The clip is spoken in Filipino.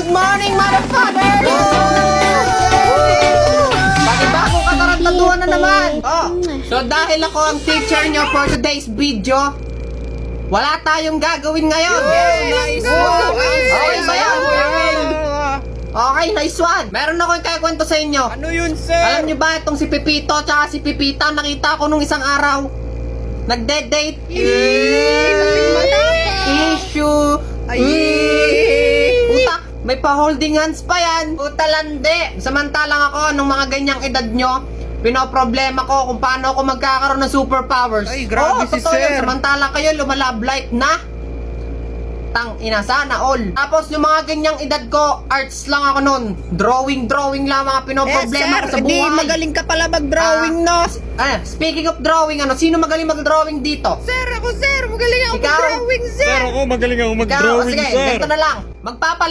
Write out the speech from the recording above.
Good morning, motherfucker! Bagong katarantaduhan na naman! So dahil ako ang teacher nyo for today's video, wala tayong gagawin ngayon! Nice one! Okay ba yan? Okay, nice one! Meron ako yung kakwento sa inyo. Ano yun, sir? Alam nyo ba itong si Pipito tsaka si Pipita, nakita ko nung isang araw, nagde-date. Issue. Puta, may pa-holding hands pa yan. Puta lande. Samantalang ako, nung mga ganyang edad nyo, pinoproblema ko kung paano ako magkakaroon ng superpowers. Ay, grabe si totoo yun. sir. Samantalang kayo, lumalablight na. Tang ina, sana all. Tapos yung mga ganyang edad ko, arts lang ako nun. Drawing lang mga pinoproblema ko sa buhay. Di magaling ka pala mag-drawing, no? Speaking of drawing, sino magaling mag-drawing dito? Sir, ako, sir. Magaling ako Ikaw? mag-drawing, sir. Sir, ako magaling ako Ikaw, mag-drawing, sige, sir. ganito na lang. Magpapalaro